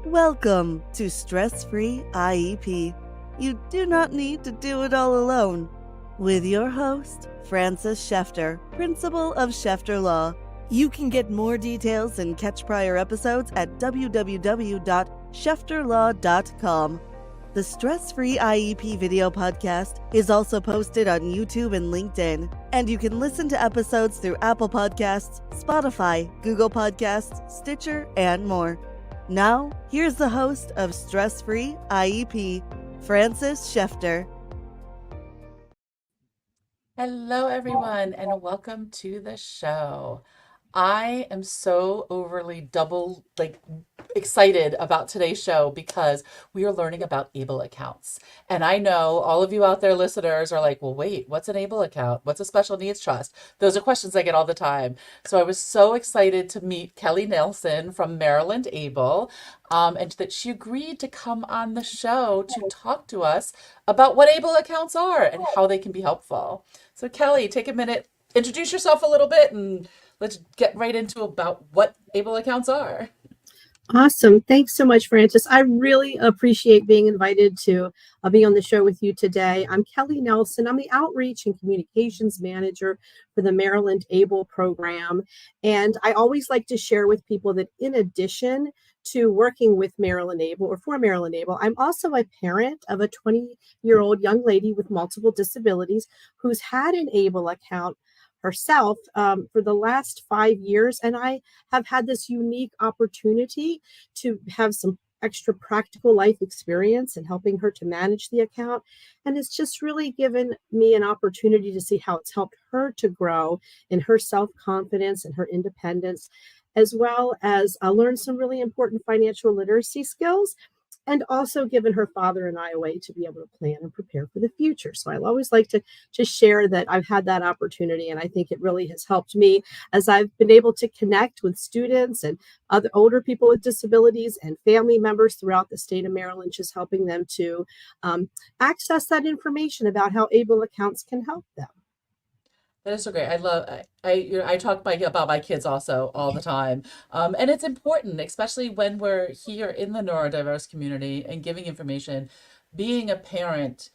Welcome to Stress-Free IEP. You do not need to do it all alone. With your host, Francis Shefter, Principal of Shefter Law. You can get more details and catch prior episodes at www.shefterlaw.com. The Stress-Free IEP video podcast is also posted on YouTube and LinkedIn, and you can listen to episodes through Apple Podcasts, Spotify, Google Podcasts, Stitcher, and more. Now, here's the host of Stress-Free IEP, Francis Shefter. Hello, everyone, and welcome to the show. I am so overly excited about today's show because we are learning about ABLE accounts. And I know all of you out there listeners are like, well, wait, what's an ABLE account? What's a special needs trust? Those are questions I get all the time. So I was so excited to meet Kelly Nelson from Maryland ABLE, and that she agreed to come on the show to talk to us about what ABLE accounts are and how they can be helpful. So Kelly, take a minute, introduce yourself a little bit, and let's get right into about what ABLE accounts are. Awesome. Thanks so much, Francis. I really appreciate being invited to be on the show with you today. I'm Kelly Nelson. I'm the Outreach and Communications Manager for the Maryland ABLE program. And I always like to share with people that in addition to working with Maryland ABLE or for Maryland ABLE, I'm also a parent of a 20-year-old young lady with multiple disabilities who's had an ABLE account herself for the last 5 years. And I have had this unique opportunity to have some extra practical life experience in helping her to manage the account. And it's just really given me an opportunity to see how it's helped her to grow in her self-confidence and her independence, as well as learn some really important financial literacy skills, and also given her father and I a way to be able to plan and prepare for the future. So I always like to share that I've had that opportunity, and I think it really has helped me as I've been able to connect with students and other older people with disabilities and family members throughout the state of Maryland, just helping them to access that information about how ABLE accounts can help them. That is so great. I talk about my kids also all the time. And it's important, especially when we're here in the neurodiverse community and giving information. Being a parent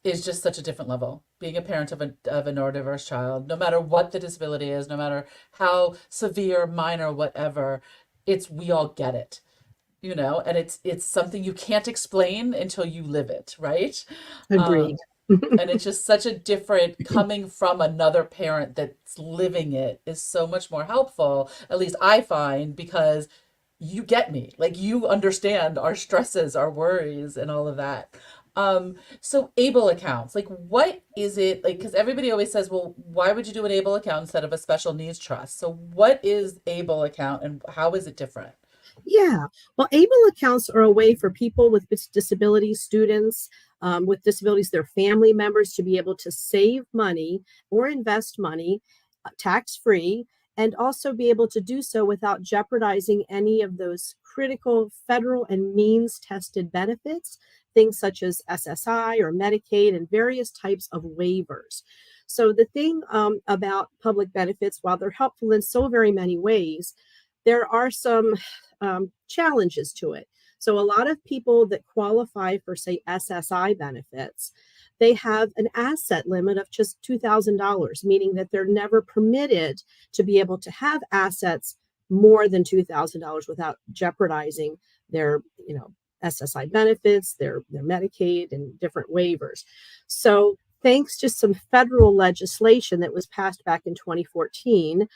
is just such a different level. Being a parent of a neurodiverse child, no matter what the disability is, no matter how severe, minor, whatever, we all get it. And it's something you can't explain until you live it, right? Agreed. And it's just such a different coming from another parent that's living it is so much more helpful, at least I find, because you get me. Like you understand our stresses, our worries, and all of that. So ABLE accounts, like what is it like? Because everybody always says, well, why would you do an ABLE account instead of a special needs trust? So what is ABLE account and how is it different? Yeah, well, ABLE accounts are a way for people with disabilities, students with disabilities, their family members to be able to save money or invest money tax-free, and also be able to do so without jeopardizing any of those critical federal and means-tested benefits, things such as SSI or Medicaid and various types of waivers. So the thing about public benefits, while they're helpful in so very many ways, there are some challenges to it. So a lot of people that qualify for, say, SSI benefits, they have an asset limit of just $2,000, meaning that they're never permitted to be able to have assets more than $2,000 without jeopardizing their, SSI benefits, their Medicaid and different waivers. So thanks to some federal legislation that was passed back in 2014,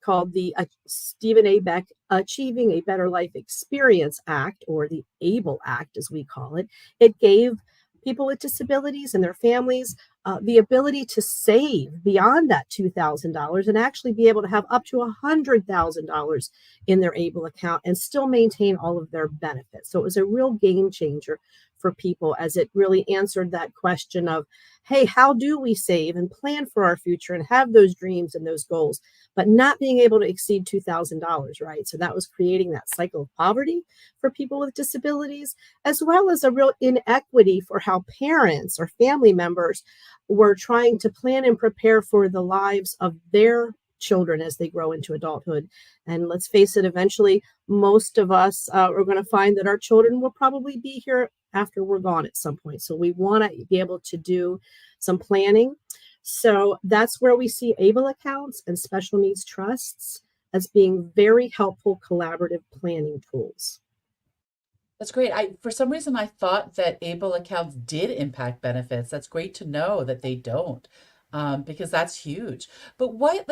called the Stephen A. Beck Achieving a Better Life Experience Act, or the ABLE Act, as we call it. It gave people with disabilities and their families the ability to save beyond that $2,000 and actually be able to have up to $100,000 in their ABLE account and still maintain all of their benefits. So it was a real game changer for people, as it really answered that question of, hey, how do we save and plan for our future and have those dreams and those goals, but not being able to exceed $2,000, right? So that was creating that cycle of poverty for people with disabilities, as well as a real inequity for how parents or family members were trying to plan and prepare for the lives of their children as they grow into adulthood. And let's face it, eventually, most of us are going to find that our children will probably be here after we're gone at some point. So we want to be able to do some planning. So that's where we see ABLE accounts and special needs trusts as being very helpful collaborative planning tools. That's great. For some reason, I thought that ABLE accounts did impact benefits. That's great to know that they don't, because that's huge. But what,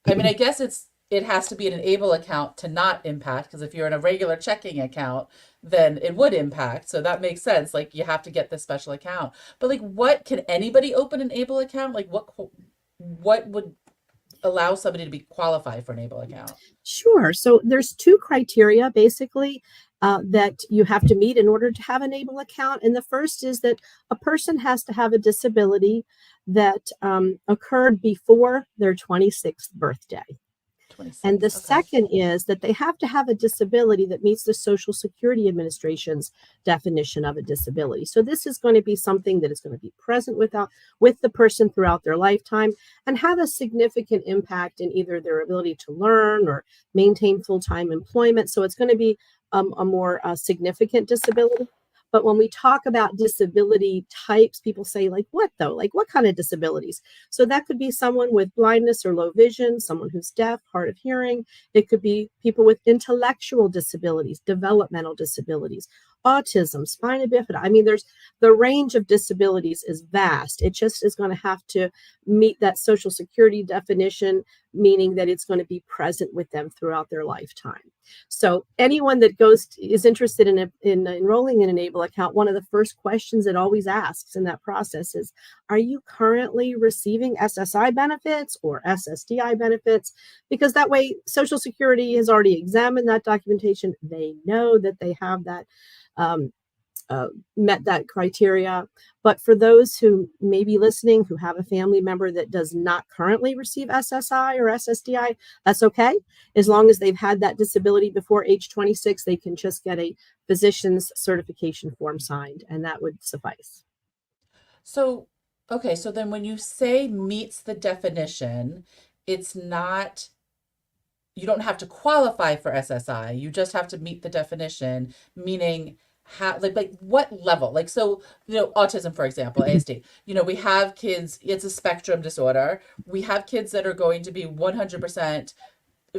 I mean, I guess it has to be an ABLE account to not impact, because if you're in a regular checking account, then it would impact. So that makes sense. Like you have to get this special account. But like, what can anybody open an ABLE account? Like what would allow somebody to be qualified for an ABLE account? Sure. So there's two criteria basically that you have to meet in order to have an ABLE account. And the first is that a person has to have a disability that occurred before their 26th birthday. 26. And the Okay. second is that they have to have a disability that meets the Social Security Administration's definition of a disability. So this is going to be something that is going to be present with the person throughout their lifetime and have a significant impact in either their ability to learn or maintain full-time employment. So it's going to be a more significant disability. But when we talk about disability types, people say, like, what though? Like, what kind of disabilities? So that could be someone with blindness or low vision, someone who's deaf, hard of hearing. It could be people with intellectual disabilities, developmental disabilities, autism, spina bifida. I mean, the range of disabilities is vast. It just is going to have to meet that Social Security definition, meaning that it's going to be present with them throughout their lifetime. So anyone that is interested in enrolling in an ABLE account, one of the first questions it always asks in that process is, are you currently receiving SSI benefits or SSDI benefits? Because that way Social Security has already examined that documentation. They know that they have that met that criteria. But for those who may be listening, who have a family member that does not currently receive SSI or SSDI, that's okay. As long as they've had that disability before age 26, they can just get a physician's certification form signed, and that would suffice. So, okay, so then when you say meets the definition, it's not, you don't have to qualify for SSI. You just have to meet the definition, meaning like what level? Like, so, autism, for example, ASD, we have kids, it's a spectrum disorder. We have kids that are going to be 100%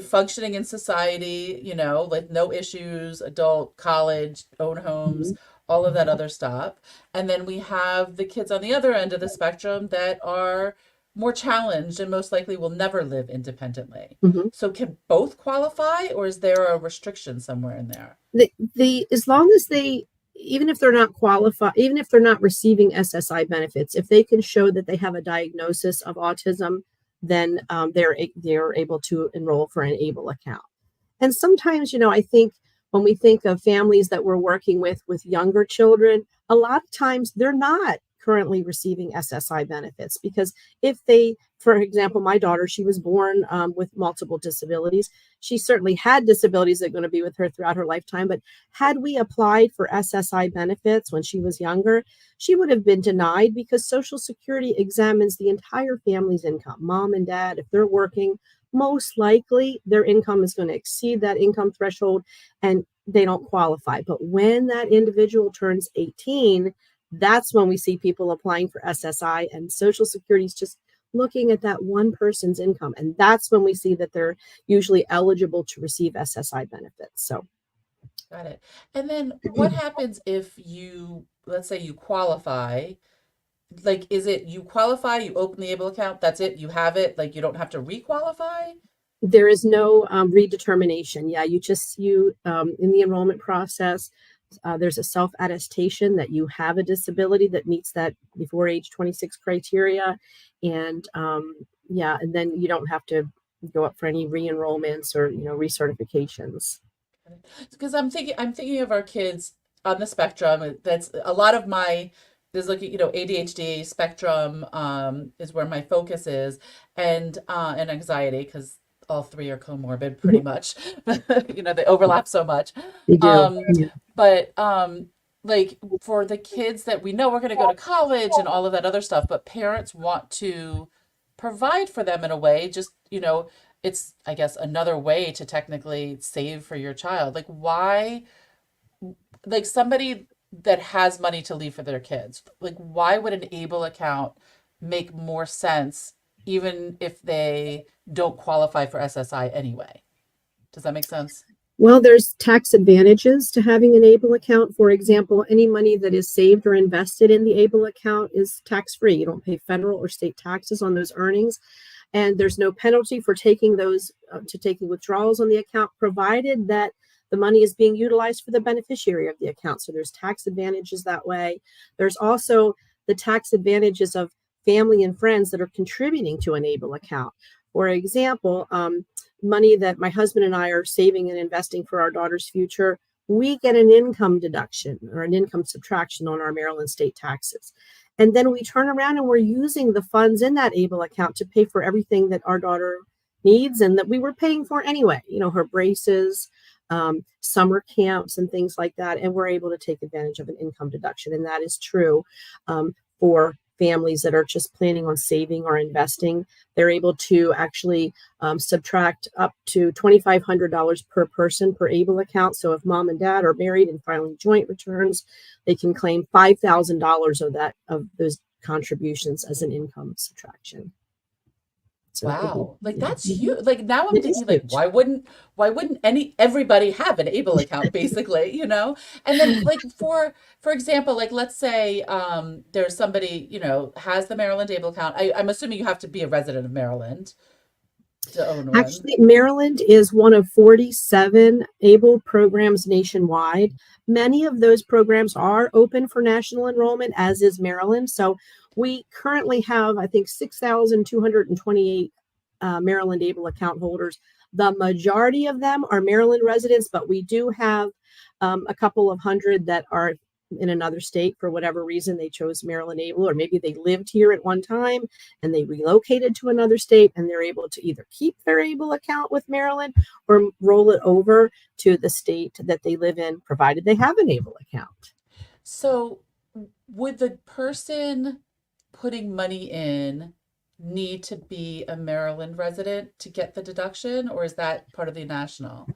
functioning in society, like no issues, adult, college, own homes, all of that other stuff. And then we have the kids on the other end of the spectrum that are more challenged and most likely will never live independently. Mm-hmm. So can both qualify, or is there a restriction somewhere in there? As long as they, even if they're not qualified, even if they're not receiving SSI benefits, if they can show that they have a diagnosis of autism, then they're able to enroll for an ABLE account. And sometimes, I think when we think of families that we're working with younger children, a lot of times they're not currently receiving SSI benefits, because if they, for example, my daughter, she was born with multiple disabilities. She certainly had disabilities that are going to be with her throughout her lifetime, but had we applied for SSI benefits when she was younger, she would have been denied, because Social Security examines the entire family's income. Mom and dad, if they're working, most likely their income is going to exceed that income threshold and they don't qualify. But when that individual turns 18, that's when we see people applying for SSI, and Social Security is just looking at that one person's income. And that's when we see that they're usually eligible to receive SSI benefits. So. Got it. And then what happens if let's say you qualify? Like, is it you qualify, you open the ABLE account, that's it, you have it, like you don't have to requalify? There is no redetermination. Yeah, you in the enrollment process, there's a self-attestation that you have a disability that meets that before age 26 criteria. And and then you don't have to go up for any re-enrollments or, recertifications. Because I'm thinking of our kids on the spectrum. That's a lot of there's like, ADHD spectrum is where my focus is, and anxiety, because all three are comorbid pretty much. They overlap so much. They do. But like for the kids that we know we're going to go to college and all of that other stuff, but parents want to provide for them in a way, just, it's, I guess, another way to technically save for your child. Like, why, like somebody that has money to leave for their kids, like, why would an ABLE account make more sense even if they don't qualify for SSI anyway? Does that make sense? Well, there's tax advantages to having an ABLE account. For example, any money that is saved or invested in the ABLE account is tax free. You don't pay federal or state taxes on those earnings. And there's no penalty for taking those to taking withdrawals on the account, provided that the money is being utilized for the beneficiary of the account. So there's tax advantages that way. There's also the tax advantages of family and friends that are contributing to an ABLE account. For example, money that my husband and I are saving and investing for our daughter's future, we get an income deduction or an income subtraction on our Maryland state taxes. And then we turn around and we're using the funds in that ABLE account to pay for everything that our daughter needs and that we were paying for anyway, her braces, summer camps and things like that. And we're able to take advantage of an income deduction. And that is true for families that are just planning on saving or investing. They're able to actually subtract up to $2,500 per person per ABLE account. So if mom and dad are married and filing joint returns, they can claim $5,000 of those contributions as an income subtraction. So Wow. Like that's mhm. huge. Like now I'm It is thinking like huge. why wouldn't everybody have an ABLE account basically, you know? And then like for example, like let's say there's somebody, has the Maryland ABLE account. I'm assuming you have to be a resident of Maryland to own one. Actually, Maryland is one of 47 ABLE programs nationwide. Many of those programs are open for national enrollment, as is Maryland. So we currently have, I think, 6,228 Maryland ABLE account holders. The majority of them are Maryland residents, but we do have a couple of hundred that are in another state for whatever reason. They chose Maryland ABLE, or maybe they lived here at one time and they relocated to another state and they're able to either keep their ABLE account with Maryland or roll it over to the state that they live in, provided they have an ABLE account. So would the person putting money in need to be a Maryland resident to get the deduction, or is that part of the national?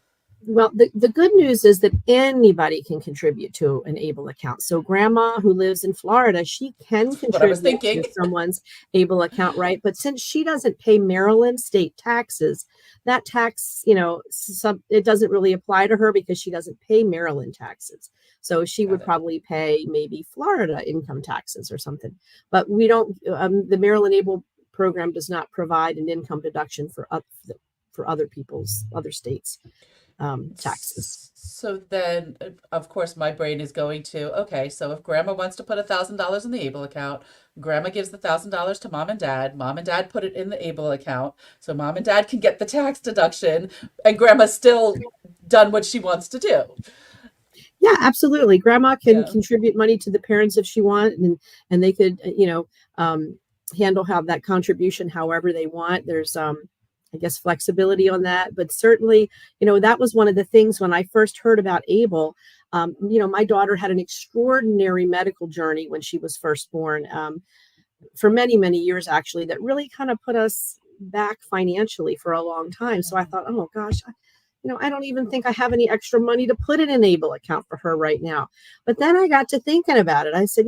Well, the good news is that anybody can contribute to an ABLE account. So grandma who lives in Florida, she can What I was contribute thinking. to someone's ABLE account, right? But since she doesn't pay Maryland state taxes, that tax, it doesn't really apply to her because she doesn't pay Maryland taxes. So she Got would it. probably pay maybe Florida income taxes or something. But we don't, the Maryland ABLE program does not provide an income deduction for other people's, other states' taxes. So then, of course, my brain is going to, okay, so if grandma wants to put $1,000 in the ABLE account, grandma gives the $1,000 to mom and dad put it in the ABLE account, so mom and dad can get the tax deduction, and grandma's still done what she wants to do. Yeah, absolutely. Grandma can Yeah. contribute money to the parents if she wants, and they could, handle how that contribution however they want. There's I guess flexibility on that, but certainly, that was one of the things when I first heard about ABLE. My daughter had an extraordinary medical journey when she was first born, for many, many years actually, that really kind of put us back financially for a long time. So I Mhm. thought, oh gosh, I don't even think I have any extra money to put in an ABLE account for her right now. But then I got to thinking about it. I said,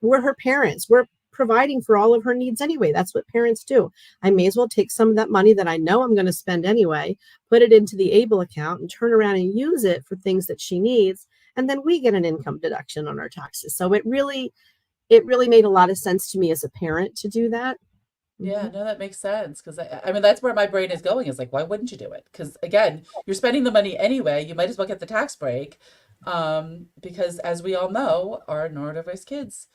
we're her parents. We're providing for all of her needs anyway. That's what parents do. I may as well take some of that money that I know I'm going to spend anyway, put it into the ABLE account and turn around and use it for things that she needs. And then we get an income deduction on our taxes. So it really made a lot of sense to me as a parent to do that. Yeah, Mhm. no, that makes sense because I mean that's where my brain is going is like, why wouldn't you do it? Because again, you're spending the money anyway. You might as well get the tax break, because as we all know, our neurodiverse kids,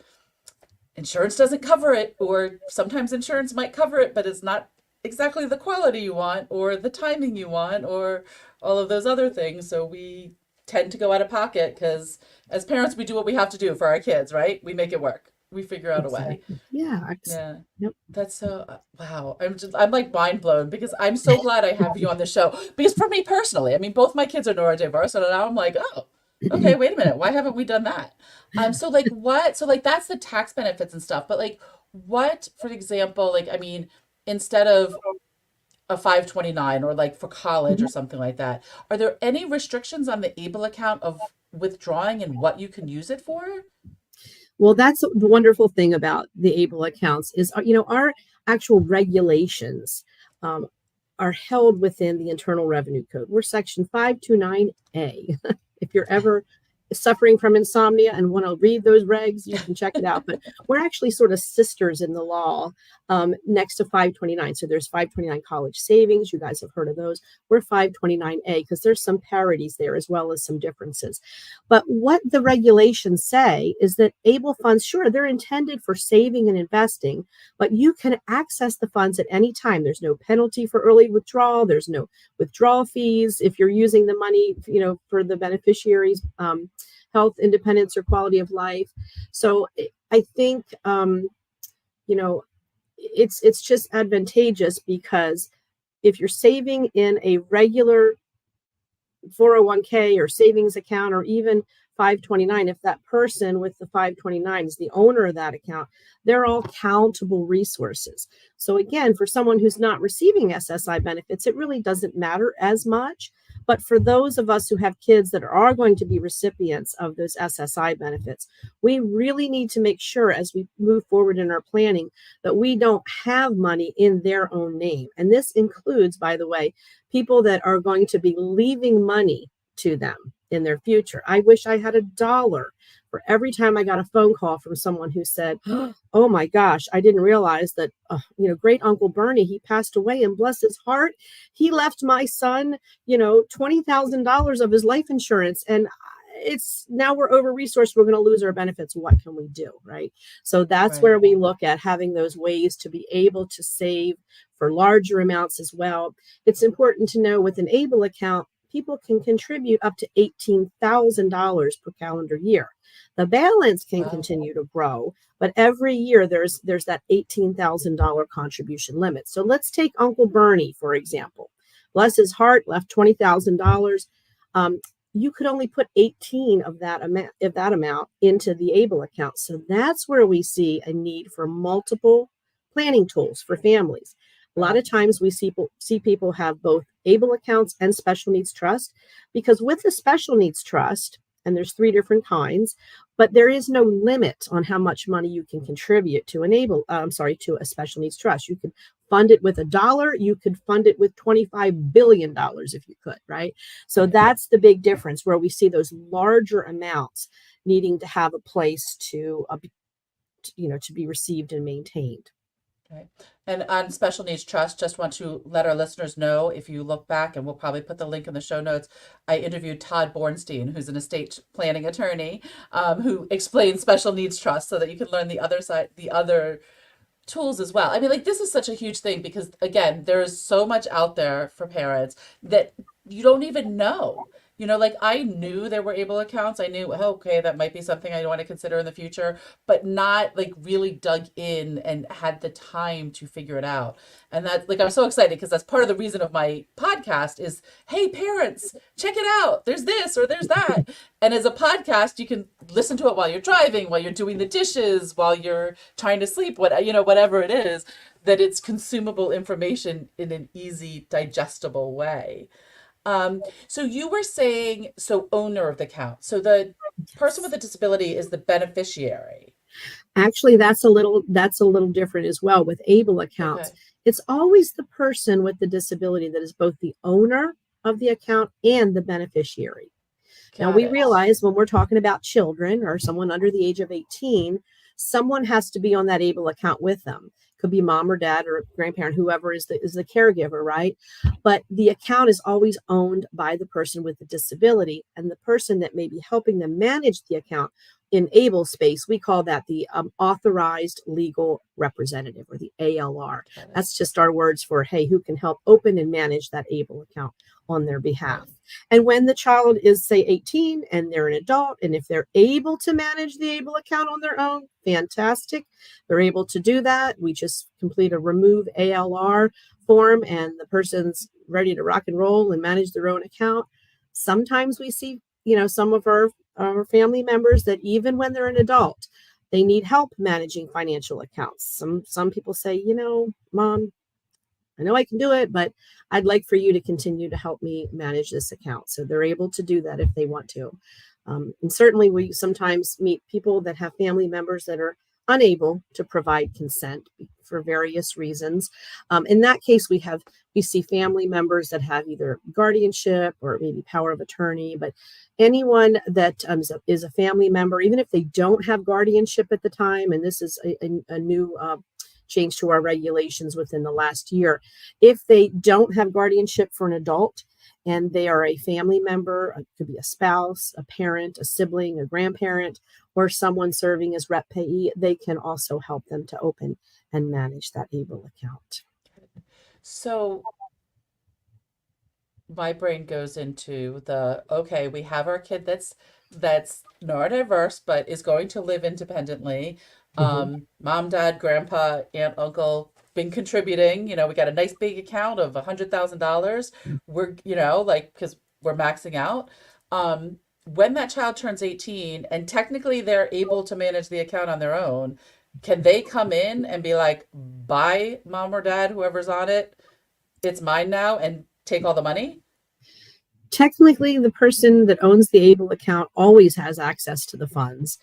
insurance doesn't cover it, or sometimes insurance might cover it, but it's not exactly the quality you want, or the timing you want, or all of those other things. So we tend to go out of pocket because as parents, we do what we have to do for our kids, right? We make it work. We figure out a way. Exactly. Yeah. Yeah. Yep. That's so wow. I'm like mind blown because I'm so glad I have you on the show. Because for me personally, I mean, both my kids are neurodiverse, and now I'm like, oh, okay, wait a minute, why haven't we done that? So like what? So like that's the tax benefits and stuff, but like what, for example, like I mean, instead of a 529 or like for college or something like that, are there any restrictions on the ABLE account of withdrawing and what you can use it for? Well, that's the wonderful thing about the ABLE accounts is, our actual regulations um, are held within the Internal Revenue Code. We're Section 529A. If you're ever suffering from insomnia and want to read those regs, you can check it out. But we're actually sort of sisters in the law next to 529. So there's 529 college savings. You guys have heard of those. We're 529A because there's some parities there as well as some differences. But what the regulations say is that ABLE funds, sure, they're intended for saving and investing, but you can access the funds at any time. There's no penalty for early withdrawal. There's no withdrawal fees if you're using the money, for the beneficiaries' health, independence, or quality of life. So I think, it's just advantageous because if you're saving in a regular 401k or savings account or even 529, if that person with the 529 is the owner of that account, they're all countable resources. So again, for someone who's not receiving SSI benefits, it really doesn't matter as much. But for those of us who have kids that are going to be recipients of those SSI benefits, we really need to make sure as we move forward in our planning that we don't have money in their own name. And this includes, by the way, people that are going to be leaving money to them in their future. I wish I had $1 for every time I got a phone call from someone who said, oh my gosh, I didn't realize that, great Uncle Bernie, he passed away, and bless his heart, he left my son, $20,000 of his life insurance. And it's now we're over resourced. We're going to lose our benefits. What can we do? Right. So that's Right. where we look at having those ways to be able to save for larger amounts as well. It's important to know with an ABLE account, people can contribute up to $18,000 per calendar year. The balance can Wow. continue to grow, but every year there's that $18,000 contribution limit. So let's take Uncle Bernie, for example. Bless his heart, left $20,000. You could only put 18 of that amount into the ABLE account. So that's where we see a need for multiple planning tools for families. A lot of times we see people have both ABLE accounts and special needs trust, because with the special needs trust, and there's 3 different kinds, but there is no limit on how much money you can contribute to to a special needs trust. You can fund it with $1. You could fund it with $25 billion if you could, right? So that's the big difference where we see those larger amounts needing to have a place to be received and maintained. Right. And on special needs trust, just want to let our listeners know, if you look back, and we'll probably put the link in the show notes, I interviewed Todd Bornstein, who's an estate planning attorney, who explains special needs trust so that you can learn the other side, the other tools as well. I mean, like, this is such a huge thing because, again, there is so much out there for parents that you don't even know. Like, I knew there were ABLE accounts. I knew, oh, okay, that might be something I want to consider in the future, but not like really dug in and had the time to figure it out. And that's like, I'm so excited because that's part of the reason of my podcast is, hey, parents, check it out. There's this or there's that. And as a podcast, you can listen to it while you're driving, while you're doing the dishes, while you're trying to sleep, whatever it is, that it's consumable information in an easy, digestible way. So you were saying, so owner of the account. So the person with a disability is the beneficiary. Actually, that's a little different as well with ABLE accounts. Okay. It's always the person with the disability that is both the owner of the account and the beneficiary. Now, we realize when we're talking about children or someone under the age of 18, someone has to be on that ABLE account with them. Could be mom or dad or grandparent, whoever is the caregiver, right? But the account is always owned by the person with the disability, and the person that may be helping them manage the account in ABLE space, we call that the authorized legal representative, or the ALR. That's just our words for, hey, who can help open and manage that ABLE account on their behalf. And when the child is, say, 18 and they're an adult, and if they're able to manage the ABLE account on their own, fantastic. They're able to do that. We just complete a remove ALR form and the person's ready to rock and roll and manage their own account. Sometimes we see, some of our family members that even when they're an adult, they need help managing financial accounts. Some people say, Mom, I know I can do it, but I'd like for you to continue to help me manage this account. So they're able to do that if they want to. And certainly we sometimes meet people that have family members that are unable to provide consent for various reasons. In that case, we see family members that have either guardianship or maybe power of attorney, but anyone that is a family member, even if they don't have guardianship at the time, and this is a new change to our regulations within the last year, if they don't have guardianship for an adult and they are a family member, it could be a spouse, a parent, a sibling, a grandparent, or someone serving as rep payee, they can also help them to open and manage that ABLE account. So my brain goes into okay, we have our kid that's neurodiverse but is going to live independently. Mom, dad, grandpa, aunt, uncle been contributing. We got a nice big account of $100,000. We're, because we're maxing out. When that child turns 18 and technically they're able to manage the account on their own, can they come in and be like, bye, mom or dad, whoever's on it, it's mine now, and take all the money? Technically, the person that owns the ABLE account always has access to the funds.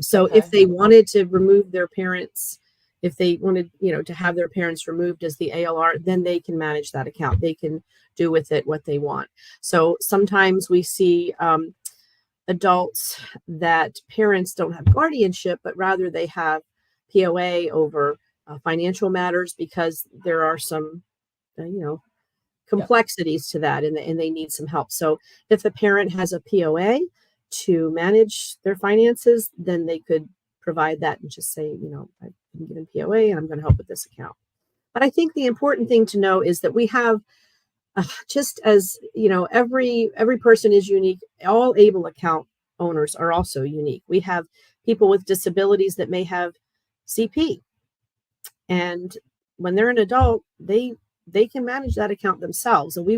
So Okay. if they wanted to remove their parents, if they wanted, to have their parents removed as the ALR, then they can manage that account. They can do with it what they want. So sometimes we see adults that parents don't have guardianship, but rather they have POA over financial matters because there are some, complexities to that, and they need some help. So if the parent has a POA to manage their finances, then they could provide that and just say, I've been given POA and I'm going to help with this account. But I think the important thing to know is that we have, just as, every person is unique, all ABLE account owners are also unique. We have people with disabilities that may have CP. And when they're an adult, they can manage that account themselves. And we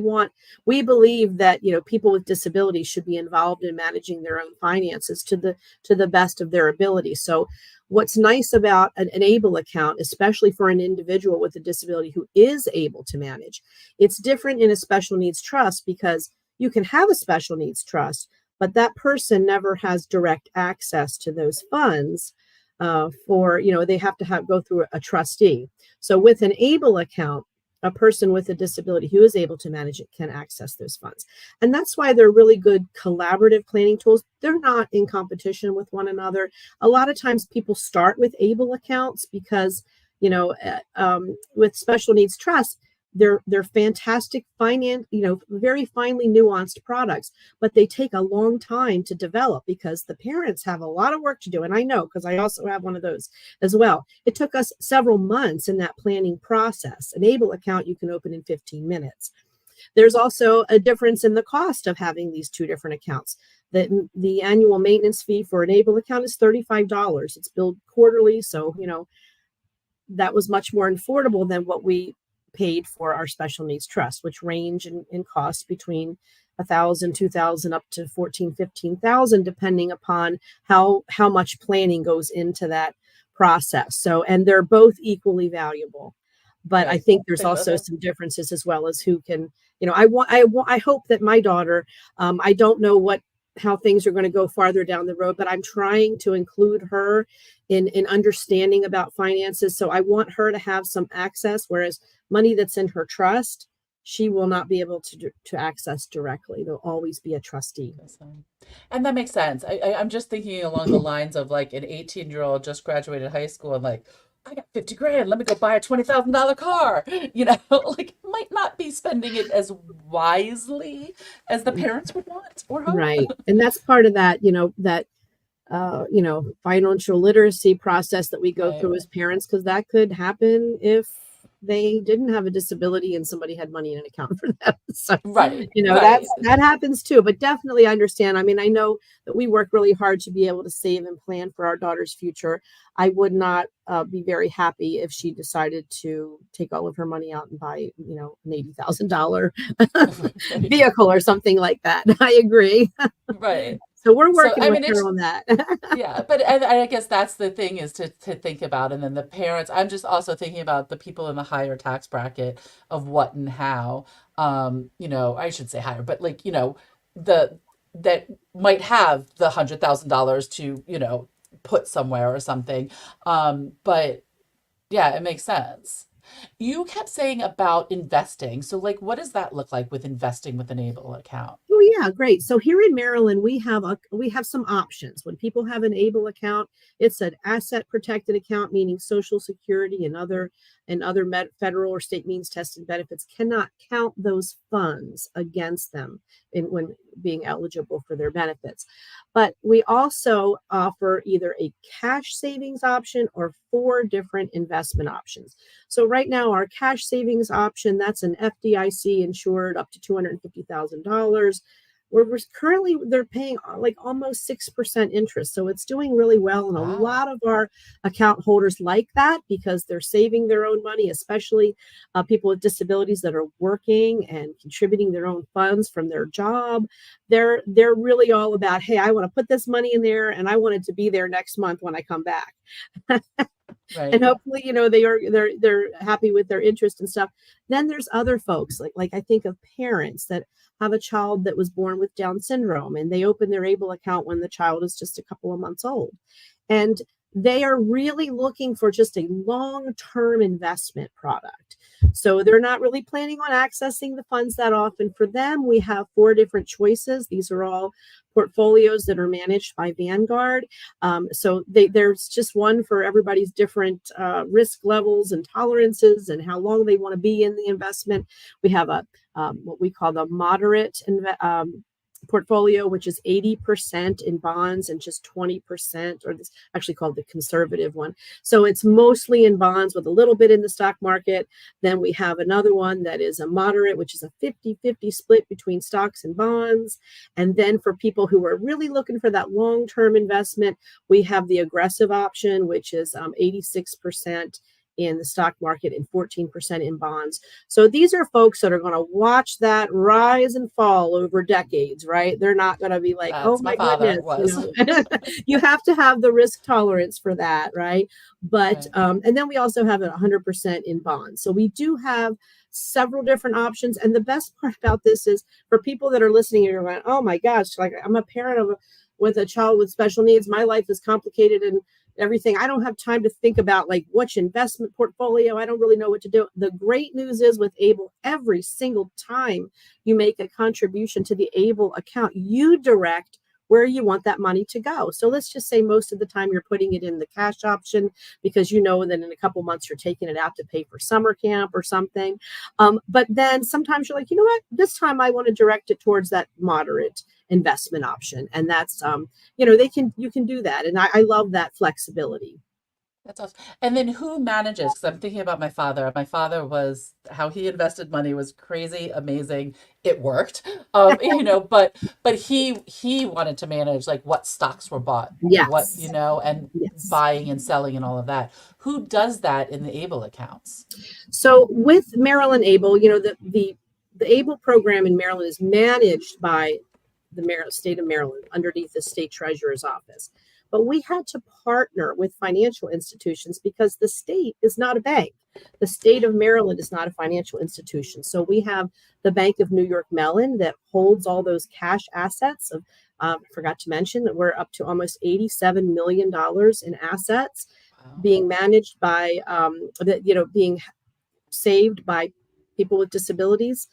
believe that, people with disabilities should be involved in managing their own finances to the best of their ability. So what's nice about an ABLE account, especially for an individual with a disability who is able to manage, it's different in a special needs trust because you can have a special needs trust, but that person never has direct access to those funds they have to go through a trustee. So with an ABLE account, a person with a disability who is able to manage it can access those funds. And that's why they're really good collaborative planning tools. They're not in competition with one another. A lot of times people start with ABLE accounts because, with special needs trusts, they're fantastic very finely nuanced products, but they take a long time to develop because the parents have a lot of work to do. And I know, because I also have one of those as well. It took us several months in that planning process. An ABLE account you can open in 15 minutes. There's also a difference in the cost of having these two different accounts. The annual maintenance fee for an ABLE account is $35. It's billed quarterly. So, that was much more affordable than what we paid for our special needs trust, which range in cost between $1,000, $2,000 up to $14,000, $15,000, depending upon how much planning goes into that process. So, and they're both equally valuable, but I think there's also some differences as well as who can, I hope that my daughter, I don't know how things are going to go farther down the road, but I'm trying to include her in understanding about finances. So I want her to have some access, whereas money that's in her trust, she will not be able to access directly. There'll always be a trustee. And that makes sense. I'm just thinking along the lines of like an 18-year-old just graduated high school and like, I got 50 grand. Let me go buy a $20,000 car. Like might not be spending it as wisely as the parents would want or hope. Right. And that's part of that, financial literacy process that we go through as parents, because that could happen if they didn't have a disability and somebody had money in an account for them. So, that happens too, but definitely I understand. I mean, I know that we work really hard to be able to save and plan for our daughter's future. I would not be very happy if she decided to take all of her money out and buy, an $80,000 vehicle or something like that. I agree. Right. So we're So, working I with mean, her it's, on that. yeah, but and I guess that's the thing is to think about, and then the parents. I'm just also thinking about the people in the higher tax bracket of what and how. I should say higher, but like the that might have the $100,000 to put somewhere or something. But yeah, it makes sense. You kept saying about investing. So, like, what does that look like with investing with an Able account? Oh yeah, great. So here in Maryland, we have some options. When people have an ABLE account, it's an asset protected account, meaning Social Security and other federal or state means tested benefits cannot count those funds against them when being eligible for their benefits. But we also offer either a cash savings option or 4 different investment options. So right now, our cash savings option, that's an FDIC insured up to $250,000. We're currently they're paying like almost 6% interest. So it's doing really well. And a Wow. lot of our account holders like that because they're saving their own money, especially people with disabilities that are working and contributing their own funds from their job. They're really all about, hey, I want to put this money in there and I want it to be there next month when I come back. And Right. hopefully they're happy with their interest and stuff. Then there's other folks like I think of parents that have a child that was born with Down syndrome and they open their able account when the child is just a couple of months old, and they are really looking for just a long-term investment product. So they're not really planning on accessing the funds that often. For them, we have 4 different choices. These are all portfolios that are managed by Vanguard. There's just one for everybody's different risk levels and tolerances and how long they want to be in the investment. We have a what we call the moderate portfolio, which is 80% in bonds and just 20%, or this actually called the conservative one. So it's mostly in bonds with a little bit in the stock market. Then we have another one that is a moderate, which is a 50-50 split between stocks and bonds. And then for people who are really looking for that long-term investment, we have the aggressive option, which is 86% in the stock market and 14% in bonds. So these are folks that are going to watch that rise and fall over decades, right? They're not going to be like, oh That's my my father goodness, was. you have to have the risk tolerance for that, right? But, Right. and then we also have it 100% in bonds. So we do have several different options. And the best part about this is for people that are listening and you're going, oh my gosh, like I'm a parent with a child with special needs. My life is complicated and everything. I don't have time to think about like which investment portfolio. I don't really know what to do. The great news is with Able, every single time you make a contribution to the Able account, you direct where you want that money to go. So let's just say most of the time you're putting it in the cash option because you know that in a couple months you're taking it out to pay for summer camp or something. But then sometimes you're like, you know what, this time I want to direct it towards that moderate investment option. And that's, you can do that. And I love that flexibility. That's awesome. And then who manages? Because I'm thinking about my father. My father was how he invested money was crazy, amazing. It worked. But he wanted to manage like what stocks were bought, Yes. and Yes. buying and selling and all of that. Who does that in the Able accounts? So with Maryland Able, the Able program in Maryland is managed by the state of Maryland underneath the state treasurer's office. But we had to partner with financial institutions because the state is not a bank. The state of Maryland is not a financial institution. So we have the Bank of New York Mellon that holds all those cash assets of I forgot to mention that we're up to almost $87 million in assets Wow. being managed by being saved by people with disabilities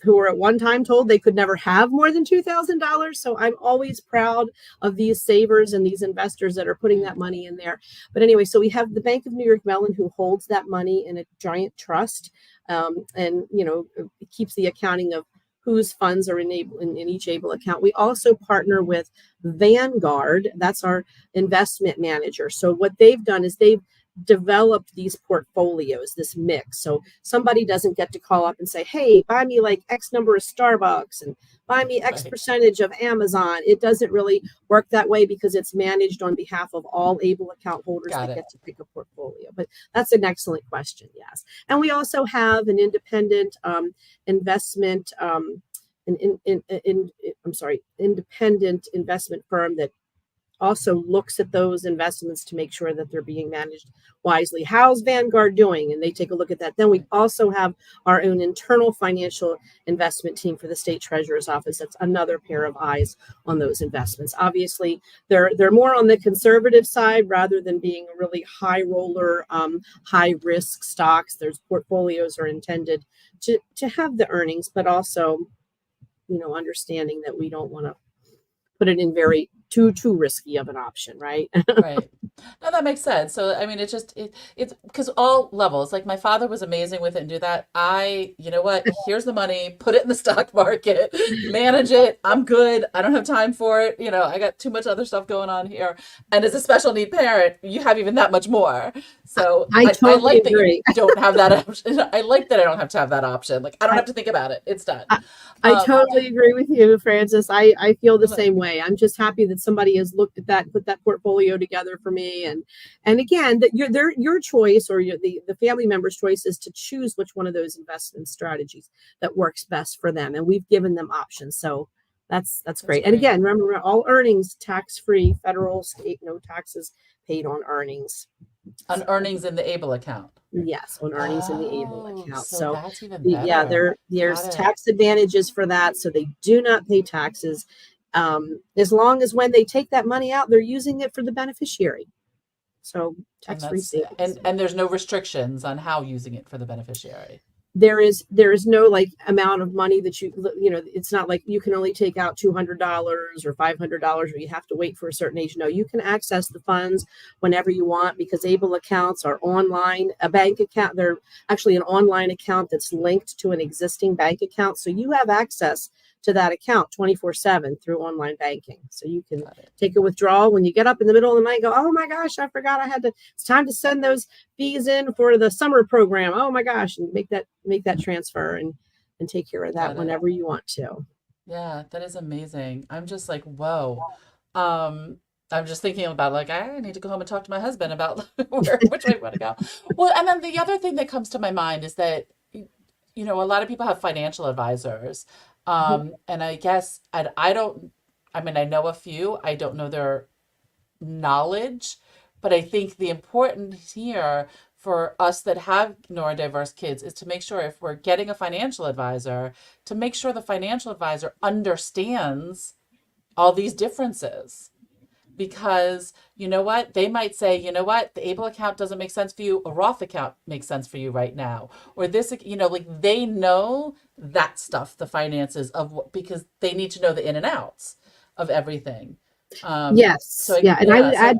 who were at one time told they could never have more than $2,000. So I'm always proud of these savers and these investors that are putting Right. that money in there. But anyway, so we have the Bank of New York Mellon who holds that money in a giant trust, and it keeps the accounting of whose funds are in each Able account. We also partner with Vanguard. That's our investment manager. So what they've done is they've developed these portfolios, this mix. So somebody doesn't get to call up and say, hey, buy me like X number of Starbucks and buy me X Right. percentage of Amazon. It doesn't really work that way because it's managed on behalf of all Able account holders Got that it. get to pick a portfolio. But that's an excellent question. Yes. And we also have an independent investment independent investment firm that also looks at those investments to make sure that they're being managed wisely. How's Vanguard doing? And they take a look at that. Then we also have our own internal financial investment team for the state treasurer's office. That's another pair of eyes on those investments. Obviously, they're more on the conservative side rather than being a really high roller, high risk stocks. There's portfolios are intended to have the earnings, but also, understanding that we don't want to put it in very too risky of an option, right? Right. No, that makes sense. So, I mean, it's because all levels, like my father was amazing with it and do that. You know what? Here's the money, put it in the stock market, manage it. I'm good. I don't have time for it. I got too much other stuff going on here. And as a special need parent, you have even that much more. So I I totally like that you agree. don't have that option. I like that I don't have to have that option. Like, I don't I, have to think about it. It's done. I Um, totally agree with you, Francis. I feel the same way. I'm just happy that somebody has looked at that, put that portfolio together for me, and again, that your choice or the family member's choice is to choose which one of those investment strategies that works best for them, and we've given them options. So that's great. And again, remember, all earnings tax free, federal, state, no taxes paid on earnings. on earnings in the ABLE account. Yes, on earnings in the ABLE Oh, account. so So that's even yeah, better. there's Got it. tax advantages for that. So they do not pay taxes. As long as when they take that money out, they're using it for the beneficiary. So And tax-free savings. and there's no restrictions on how using it for the beneficiary. There is no like amount of money that it's not like you can only take out $200 or $500 or you have to wait for a certain age. No, you can access the funds whenever you want because ABLE accounts are online. A bank account, they're actually an online account that's linked to an existing bank account, so you have access to that account 24/7 through online banking. So you can take a withdrawal when you get up in the middle of the night and go, oh my gosh, I forgot it's time to send those fees in for the summer program. Oh my gosh, and make that transfer and take care of that whenever you want to. Yeah, that is amazing. I'm just like, whoa. I'm just thinking about like I need to go home and talk to my husband about which way we want to go. Well, and then the other thing that comes to my mind is that a lot of people have financial advisors. And I guess I don't, I mean, I know a few, I don't know their knowledge, but I think the important here for us that have neurodiverse kids is to make sure if we're getting a financial advisor, to make sure the financial advisor understands all these differences. Because you know what? They might say, you know what? The ABLE account doesn't make sense for you. A Roth account makes sense for you right now. Or this, like they know that stuff, the finances of what, because they need to know the in and outs of everything. Yes. Yeah. And I would add,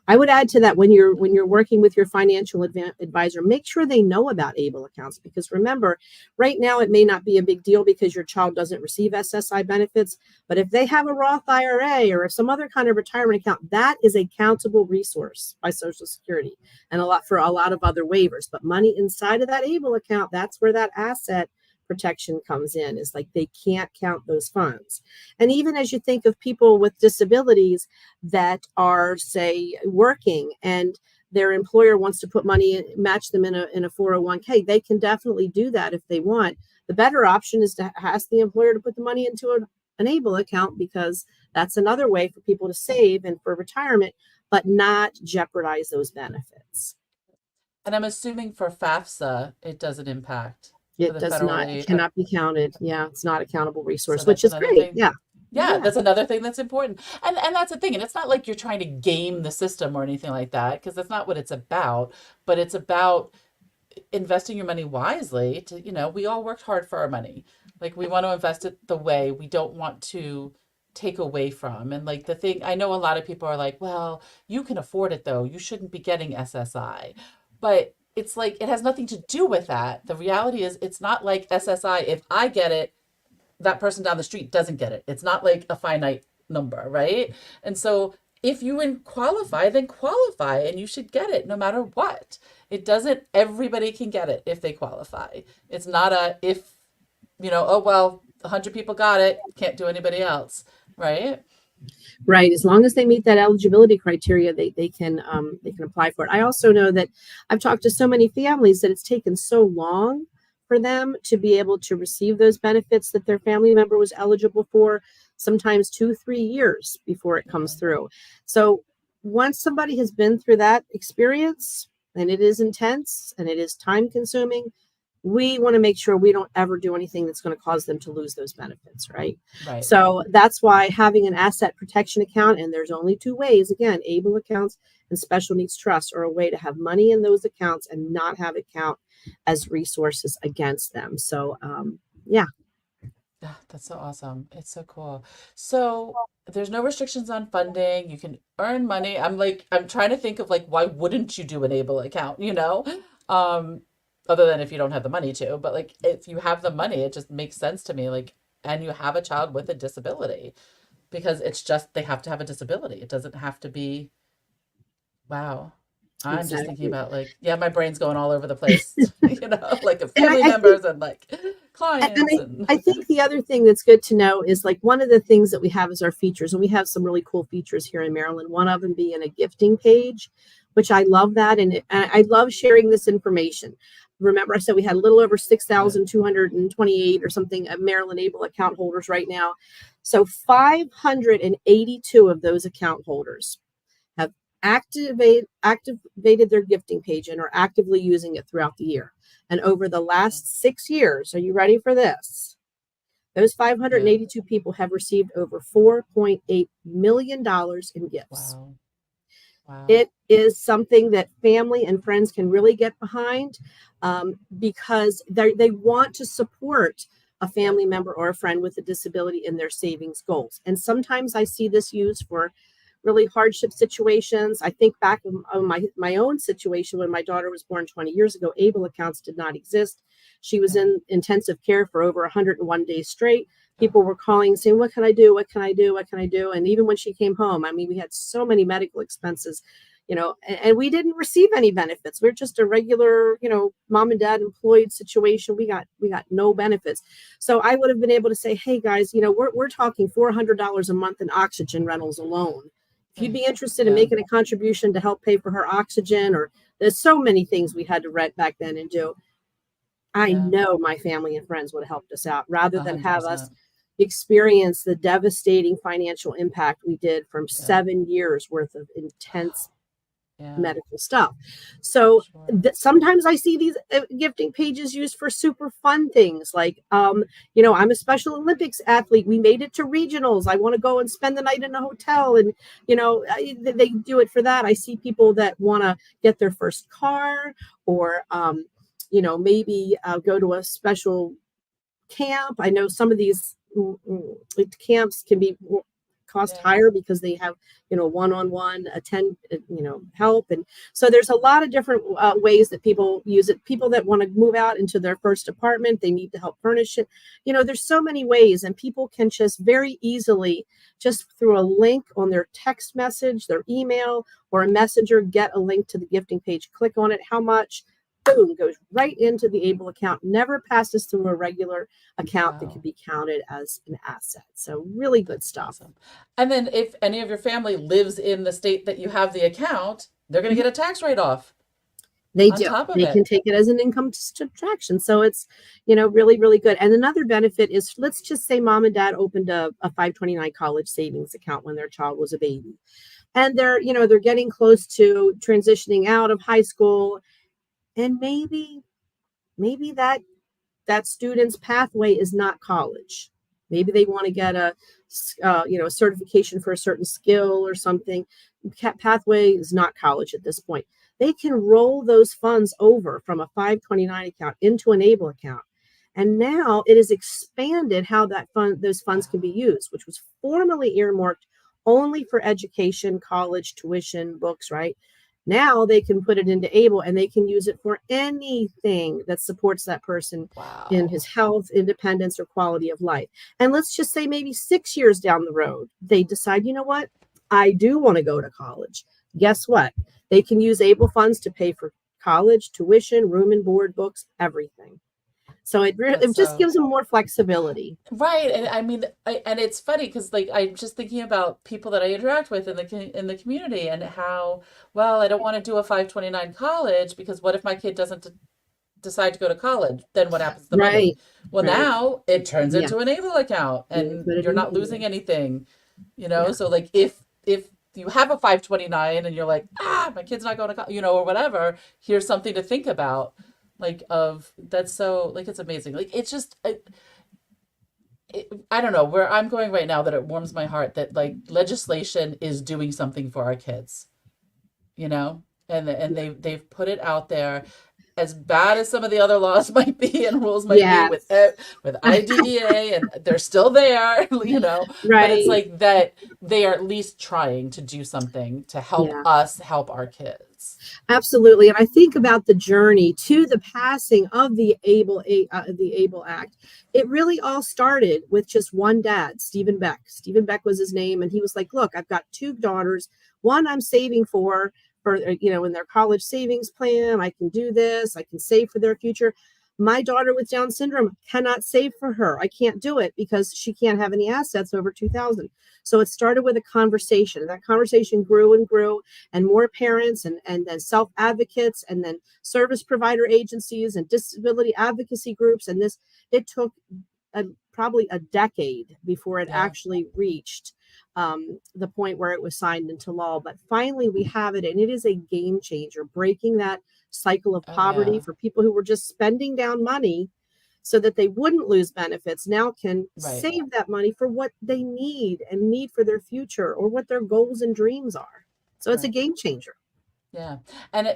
I would add to that when you're working with your financial advisor, make sure they know about ABLE accounts because remember, right now it may not be a big deal because your child doesn't receive SSI benefits, but if they have a Roth IRA or some other kind of retirement account, that is a countable resource by Social Security and a lot of other waivers. But money inside of that ABLE account, that's where that asset protection comes in, is like they can't count those funds. And even as you think of people with disabilities that are, say, working and their employer wants to put money in, match them in a 401k, they can definitely do that if they want. The better option is to ask the employer to put the money into an ABLE account because that's another way for people to save and for retirement, but not jeopardize those benefits. And I'm assuming for FAFSA, it doesn't impact. It does not. It cannot be counted. Yeah, it's not a countable resource, So which is great. thing. Yeah. Yeah, that's another thing that's important. And that's the thing. And it's not like you're trying to game the system or anything like that, because that's not what it's about. But it's about investing your money wisely to, we all worked hard for our money. Like we want to invest it the way we don't want to take away from. And like the thing, I know a lot of people are like, well, you can afford it though. You shouldn't be getting SSI. But it's like, it has nothing to do with that. The reality is it's not like SSI. If I get it, that person down the street doesn't get it. It's not like a finite number, right? And so if you qualify, then qualify and you should get it no matter what. It doesn't, everybody can get it if they qualify. It's not oh, well, 100 people got it, can't do anybody else, right? Right. As long as they meet that eligibility criteria, they can apply for it. I also know that I've talked to so many families that it's taken so long for them to be able to receive those benefits that their family member was eligible for, sometimes 2-3 years before it comes Yeah. through. So once somebody has been through that experience, and it is intense and it is time consuming, we want to make sure we don't ever do anything that's going to cause them to lose those benefits, right? Right. So that's why having an asset protection account, and there's only two ways, again, ABLE accounts and special needs trusts are a way to have money in those accounts and not have it count as resources against them. So yeah. Ah, that's so awesome. It's so cool. So there's no restrictions on funding. You can earn money. I'm trying to think of like, why wouldn't you do an ABLE account, you know? Um, Other than if you don't have the money to, but like if you have the money, it just makes sense to me. Like, and you have a child with a disability because it's just they have to have a disability. It doesn't have to be, wow. I'm just thinking Exactly. about like, yeah, my brain's going all over the place, you know, like And family I think members and like And clients and I think the other thing that's good to know is like one of the things that we have is our features, and we have some really cool features here in Maryland. One of them being a gifting page, which I love that, and I love sharing this information. Remember, I said we had a little over yeah. 6,228 or something Maryland Able account holders right now. So 582 of those account holders have activated their gifting page and are actively using it throughout the year. And over the last 6 years, are you ready for this? Those Yeah. 582 people have received over $4.8 million in gifts. Wow. Wow. It is something that family and friends can really get behind because they want to support a Yep. family member or a friend with a disability in their savings goals. And sometimes I see this used for really hardship situations. I think back on my own situation when my daughter was born 20 years ago, ABLE accounts did not exist. She was Yeah. in intensive care for over 101 days straight. Oh, People were calling saying, what can I do? What can I do? What can I do? And even when she came home, I mean, we had so many medical expenses, and we didn't receive any benefits. We're just a regular, mom and dad employed situation. We got no benefits. So I would have been able to say, hey guys, we're talking $400 a month in oxygen rentals alone. If you'd be interested in yeah. making a contribution to help pay for her oxygen, or there's so many things we had to rent back then and do, I Yeah. know my family and friends would have helped us out rather A than hundred have us percent. experience the devastating financial impact we did from Yeah. 7 years worth of intense Yeah. medical stuff. So Sure. sometimes I see these gifting pages used for super fun things like, I'm a Special Olympics athlete. We made it to regionals. I want to go and spend the night in a hotel. And, they do it for that. I see people that want to get their first car or, maybe go to a special camp. I know some of these camps can be cost Yeah. higher because they have one-on-one attend help, and so there's a lot of different ways that people use it. People that want to move out into their first apartment, they need to help furnish it. There's so many ways, and people can just very easily, just through a link on their text message, their email, or a messenger, get a link to the gifting page, click on it, how much, boom, goes right into the ABLE account, never passes through a regular account that can Wow. be counted as an asset. So really good That's stuff. awesome. And then if any of your family lives in the state that you have the account, they're going to Mhm. get a tax write-off They on do. top of They can it. take it as an income subtraction. So it's, really, really good. And another benefit is, let's just say mom and dad opened a 529 college savings account when their child was a baby. And they're getting close to transitioning out of high school. And maybe that student's pathway is not college. Maybe they want to get a certification for a certain skill or something. Pathway is not college at this point. They can roll those funds over from a 529 account into an ABLE account. And now it is expanded how those funds can be Wow. used, which was formerly earmarked only for education, college, tuition, books, right? Now they can put it into ABLE and they can use it for anything that supports that person in his Wow. health, independence, or quality of life. And let's just say maybe 6 years down the road, they decide, you know what? I do want to go to college. Guess what? They can use ABLE funds to pay for college, tuition, room and board, books, everything. So That's it just so gives them more flexibility. right. And I mean, and it's funny because like I'm just thinking about people that I interact with in the community and how, well, I don't want to do a 529 college because what if my kid doesn't decide to go to college, then what happens to the money? Right. Well, Right. now it turns Yeah. into an able account You and put it you're in not there. losing anything, Yeah. So like if you have a 529 and you're like, my kid's not going to college, or whatever, here's something to think about. Like of that's so like it's amazing. Like it's just I don't know where I'm going right now that it warms my heart that like legislation is doing something for our kids, and they've put it out there. As bad as some of the other laws might be and rules might be with Yes. with IDEA, and they're still there, but it's Right. like that they are at least trying to do something to help Yeah. us help our kids. Absolutely. And I think about the journey to the passing of the Able Act. It really all started with just one dad, Stephen Beck. Stephen Beck was his name, and he was like, "Look, I've got two daughters. One I'm saving for in their college savings plan. I can do this. I can save for their future. My daughter with Down syndrome cannot save for her. I can't do it because she can't have any assets over 2,000." So it started with a conversation. That conversation grew and grew, and more parents and then self advocates and then service provider agencies and disability advocacy groups. And it took probably a decade before it Yeah. actually reached the point where it was signed into law. But finally, we have it, and it is a game changer, breaking that cycle of Oh poverty yeah. for people who were just spending down money so that they wouldn't lose benefits, now can Right. save that money for what they need for their future or what their goals and dreams are. So it's a Right. game changer. Yeah. And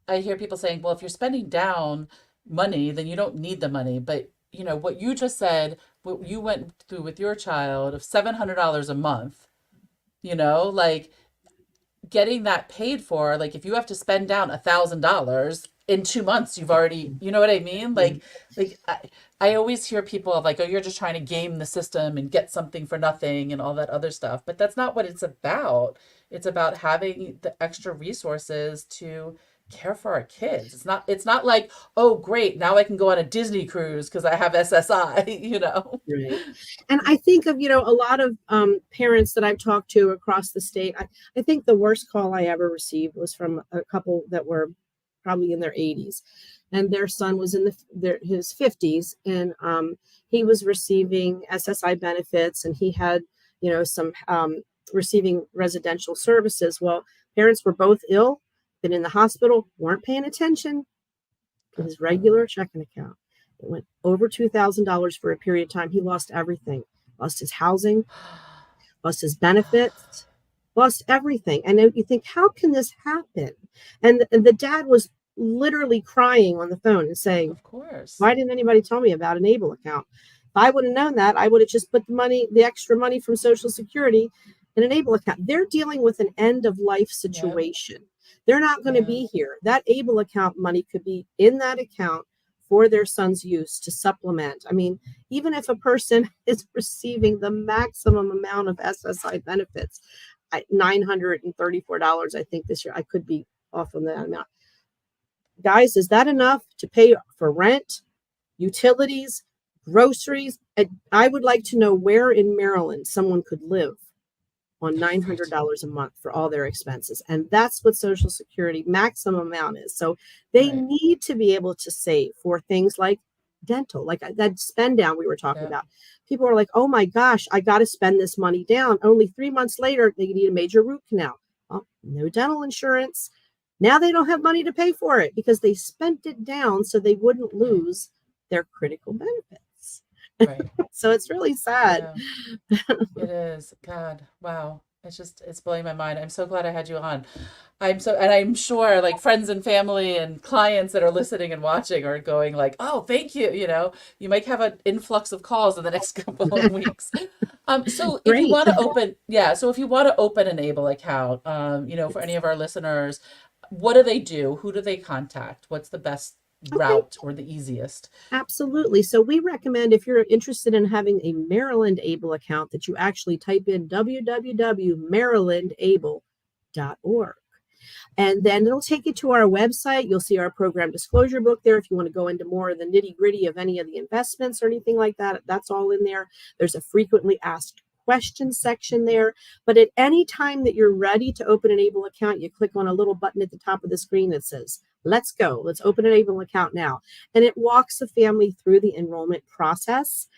I hear people saying, well, if you're spending down money, then you don't need the money. But, what you just said, what you went through with your child of $700 a month, like getting that paid for, like if you have to spend down $1,000 in 2 months, you've already, you know what I mean? Yeah. I always hear people of like, oh, you're just trying to game the system and get something for nothing and all that other stuff. But that's not what it's about. It's about having the extra resources to care for our kids. It's not like, oh, great, now I can go on a Disney cruise because I have SSI. Right. And I think of, a lot of parents that I've talked to across the state. I think the worst call I ever received was from a couple that were probably in their 80s. And their son was in his 50s. And he was receiving SSI benefits, and he had, some receiving residential services. Well, parents were both ill, been in the hospital, weren't paying attention to his regular checking account. It went over $2,000 for a period of time. He lost everything, lost his housing, lost his benefits, lost everything. And then you think, how can this happen? And the dad was literally crying on the phone and saying, Of course. why didn't anybody tell me about an ABLE account? If I would have known that, I would have just put the extra money from Social Security in an ABLE account. They're dealing with an end of life Yep. situation. They're not going to Yeah. be here. That ABLE account money could be in that account for their son's use to supplement. I mean, even if a person is receiving the maximum amount of SSI benefits, $934, I think this year, I could be off on that amount. Guys, is that enough to pay for rent, utilities, groceries? I would like to know where in Maryland someone could live on Right. $900 a month for all their expenses. And that's what Social Security maximum amount is. So they Right. need to be able to save for things like dental, like that spend down we were talking Yep. about. People are like, oh my gosh, I got to spend this money down. Only 3 months later, they need a major root canal. Well, no dental insurance. Now they don't have money to pay for it because they spent it down so they wouldn't Right. lose their critical benefits. Right. So it's really sad. Yeah. It is. God, wow. It's blowing my mind. I'm so glad I had you on. And I'm sure like friends and family and clients that are listening and watching are going like, oh, thank you. You might have an influx of calls in the next couple of weeks. So if you Great. want to open, yeah, so if you want to open an Able account, for any of our listeners, what do they do? Who do they contact? What's the best Okay. route or the easiest? Absolutely. So we recommend, if you're interested in having a Maryland Able account, that you actually type in www.marylandable.org. And then it'll take you to our website. You'll see our program disclosure book there. If you want to go into more of the nitty gritty of any of the investments or anything like that, that's all in there. There's a frequently asked questions section there. But at any time that you're ready to open an Able account, you click on a little button at the top of the screen that says Let's go. Let's open an ABLE account now. And it walks the family through the enrollment process.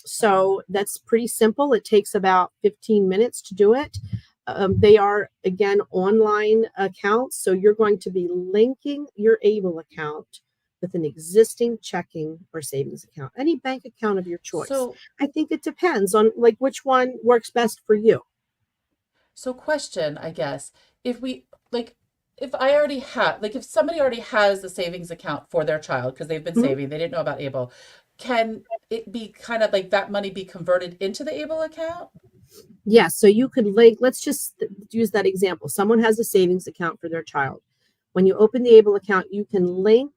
So that's pretty simple. It takes about 15 minutes to do it. They are, again, online accounts. So you're going to be linking your ABLE account with an existing checking or savings account, any bank account of your choice. So, I think it depends on like which one works best for you. so question, I guess, if we like, if I already have, like, if somebody already has the savings account for their child because they've been Mhm. saving, they didn't know about ABLE, can it be kind of like that money be converted into the ABLE account? Yes, so you could link, let's just use that example. Someone has a savings account for their child. When you open the ABLE account, you can link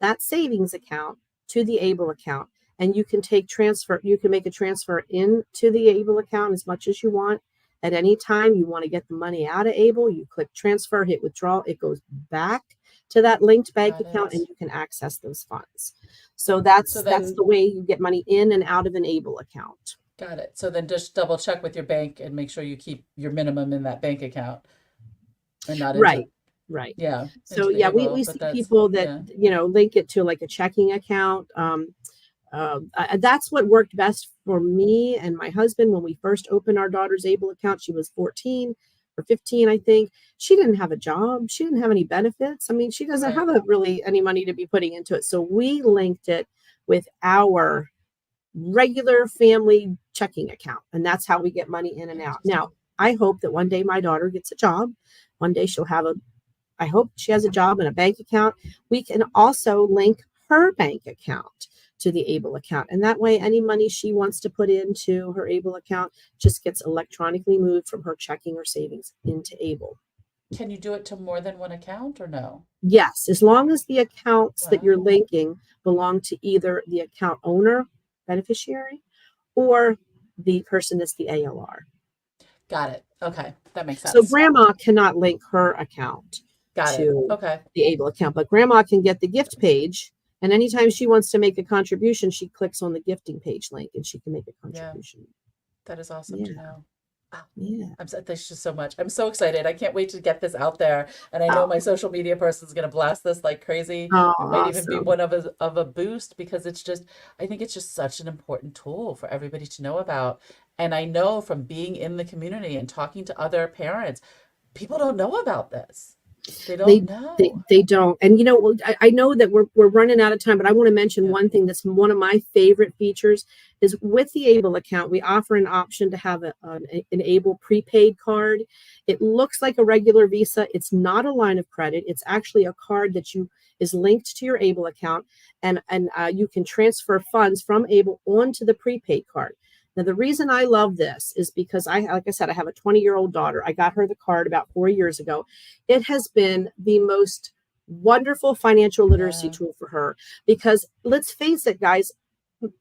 that savings account to the ABLE account, and you can you can make a transfer into the ABLE account as much as you want. At any time you want to get the money out of ABLE, you click transfer, hit withdrawal, it goes back to that linked bank Got account and it. you can access those funds. So So that's then, the way you get money in and out of an ABLE account. got it. So then just double check with your bank and make sure you keep your minimum in that bank account and not into, Right, right. yeah, So into the yeah, ABLE, we but see that's, people that, yeah, link it to like a checking account. That's what worked best for me and my husband when we first opened our daughter's ABLE account. She was 14 or 15, I think. She didn't have a job. She didn't have any benefits. I mean, she doesn't right. have really any money to be putting into it. So we linked it with our regular family checking account. And that's how we get money in and out. Now, Interesting. I hope that one day my daughter gets a job. One day she'll have I hope she has a job and a bank account. We can also link her bank account to the ABLE account. And that way, any money she wants to put into her ABLE account just gets electronically moved from her checking or savings into ABLE. Can you do it to more than one account or no? Yes, as long as the accounts that you're Wow. linking belong to either the account owner, beneficiary, or the person that's the ALR. Got it. Okay. That makes So sense. grandma cannot link her account Got it. to Okay. the ABLE account, but grandma can get the gift page. And anytime she wants to make a contribution, she clicks on the gifting page link and she can make a Yeah. contribution. That is awesome to Yeah, know. Wow. yeah. There's just so much. I'm so excited. I can't wait to get this out there. And I know Oh, my social media person is going to blast this like crazy. oh, It might even be awesome. one of a boost because I think it's just such an important tool for everybody to know about. And I know from being in the community and talking to other parents, people don't know about this. They don't They know. they don't. And I know that we're running out of time, but I want to mention Yeah. one thing that's one of my favorite features is with the ABLE account, we offer an option to have an ABLE prepaid card. It looks like a regular Visa. It's not a line of credit. It's actually a card that you is linked to your ABLE account, and you can transfer funds from ABLE onto the prepaid card. Now, the reason I love this is because like I said, I have a 20-year-old daughter. I got her the card about 4 years ago. It has been the most wonderful financial literacy Yeah. tool for her because let's face it, guys,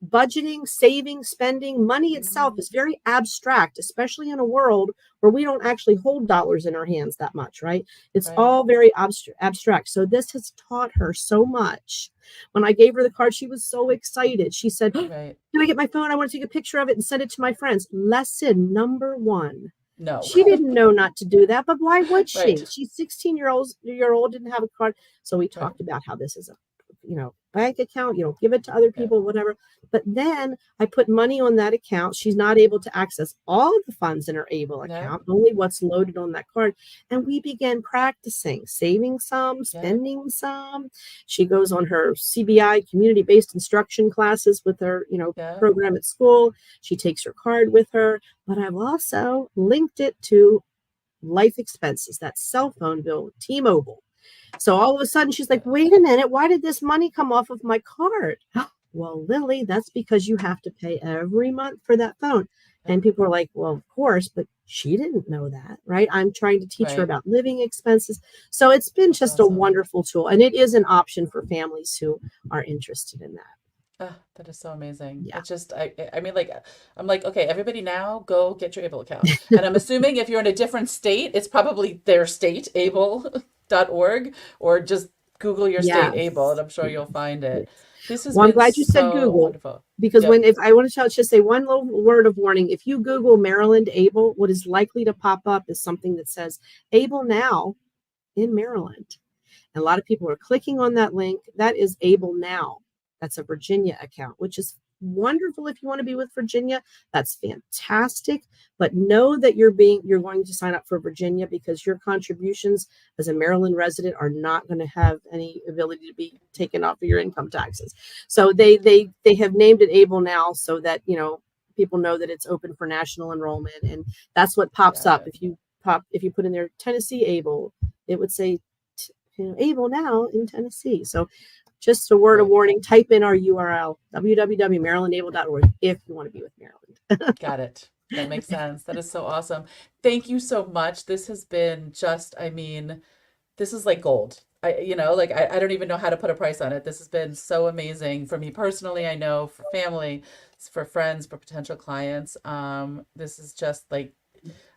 budgeting, saving, spending, money itself Mhm. is very abstract, especially in a world where we don't actually hold dollars in our hands that much, right? It's Right. all very abstract. So this has taught her so much. When I gave her the card, she was so excited. She said, Right. "Can I get my phone? I want to take a picture of it and send it to my friends." Lesson number one. No. She didn't know not to do that, but why would Right. she? She's 16-year old, didn't have a card. So we Right. talked about how this is a bank account. You don't give it to other Yeah. people, whatever. But then I put money on that account. She's not able to access all the funds in her ABLE Yeah. account, only what's loaded on that card. And we began practicing, saving some, Yeah. spending some. She goes on her CBI, community-based instruction classes with her, Yeah. program at school. She takes her card with her. But I've also linked it to life expenses, that cell phone bill, T-Mobile. So all of a sudden she's like, Yeah. wait a minute, why did this money come off of my card? Well, Lily, that's because you have to pay every month for that phone. Yeah. And people are like, well, of course, but she didn't know that, right? I'm trying to teach her Right. about living expenses. So it's been That's just a awesome. wonderful tool. And it is an option for families who are interested in that. Ah, that is so amazing. Yeah. It's just, I mean, like, I'm like, okay, everybody now go get your ABLE account. And I'm assuming if you're in a different state, it's probably their state, able.org, or just Google your state ABLE, and Yes. I'm sure you'll find it. Yes. This has Well, I'm been glad you said so Google wonderful. because Yep. if I want to just say one little word of warning, if you Google Maryland ABLE, what is likely to pop up is something that says ABLE now in Maryland. And a lot of people are clicking on that link. That is Able Now. That's a Virginia account, which is wonderful if you want to be with Virginia. That's fantastic. But know that you're going to sign up for Virginia, because your contributions as a Maryland resident are not going to have any ability to be taken off of your income taxes. So they have named it Able Now so that, people know that it's open for national enrollment. And that's what pops Got up. it. If you put in there Tennessee Able, it would say Able Now in Tennessee. So just a word of Cool. warning, type in our URL, www.marylandable.org, if you want to be with Maryland. Got it. That makes sense. That is so awesome. Thank you so much. This has been this is like gold. I don't even know how to put a price on it. This has been so amazing for me personally. I know for family, for friends, for potential clients. This is just like,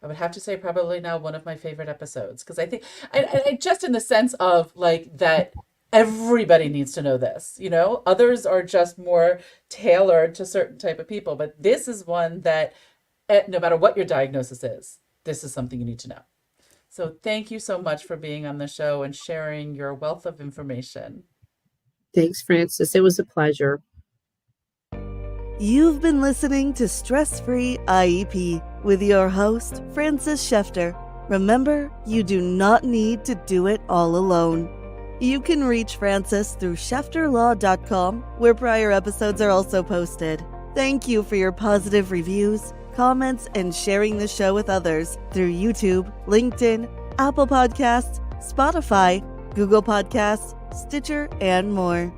I would have to say probably now one of my favorite episodes, because I think I just in the sense of like that everybody needs to know this, others are just more tailored to certain type of people, but this is one that no matter what your diagnosis is, this is something you need to know. So thank you so much for being on the show and sharing your wealth of information. Thanks, Frances. It was a pleasure. You've been listening to Stress-Free IEP with your host, Frances Shefter. Remember, you do not need to do it all alone. You can reach Frances through shefterlaw.com, where prior episodes are also posted. Thank you for your positive reviews, comments, and sharing the show with others through YouTube, LinkedIn, Apple Podcasts, Spotify, Google Podcasts, Stitcher, and more.